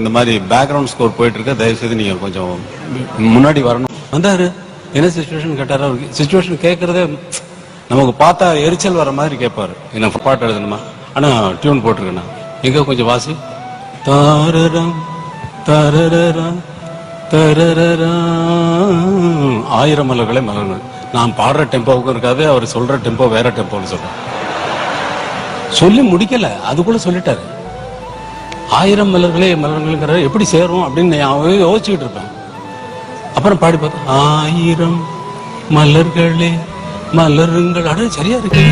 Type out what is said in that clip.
இந்த மாதிரி background score போயிட்டு இருக்க, தயவு செய்து நீங்க கொஞ்சம் முன்னாடி வரணும். வந்தாரு, என்ன சுச்சுவேஷன் கேட்டாரு. அவருக்கு சுச்சுவேஷன் கேட்கறதே நமக்கு பார்த்தா எரிச்சல் வர மாதிரி கேட்பாரு. என்ன பாட்டு எழுதணுமா, ஆனா டியூன் போட்டிருக்கேண்ணா, எங்க கொஞ்சம் வாசி. தாரரம் தரரரம் தரரரம் ஆயிரம் மலர்களே மலர்கள். நான் பாடுற டெம்போவுக்கும் இருக்காது, அவர் சொல்ற டெம்போ வேற டெம்போன்னு சொல்றேன். சொல்லி முடிக்கல, அதுக்குள்ள சொல்லிட்டாரு. ஆயிரம் மலர்களே மலர்கள்ங்கிற எப்படி சேரும் அப்படின்னு நான் யோசிச்சுக்கிட்டு இருப்பேன். அப்புறம் பாடி பார்த்தேன், ஆயிரம் மலர்களே மலருங்கள். அட சரியா இருக்கு.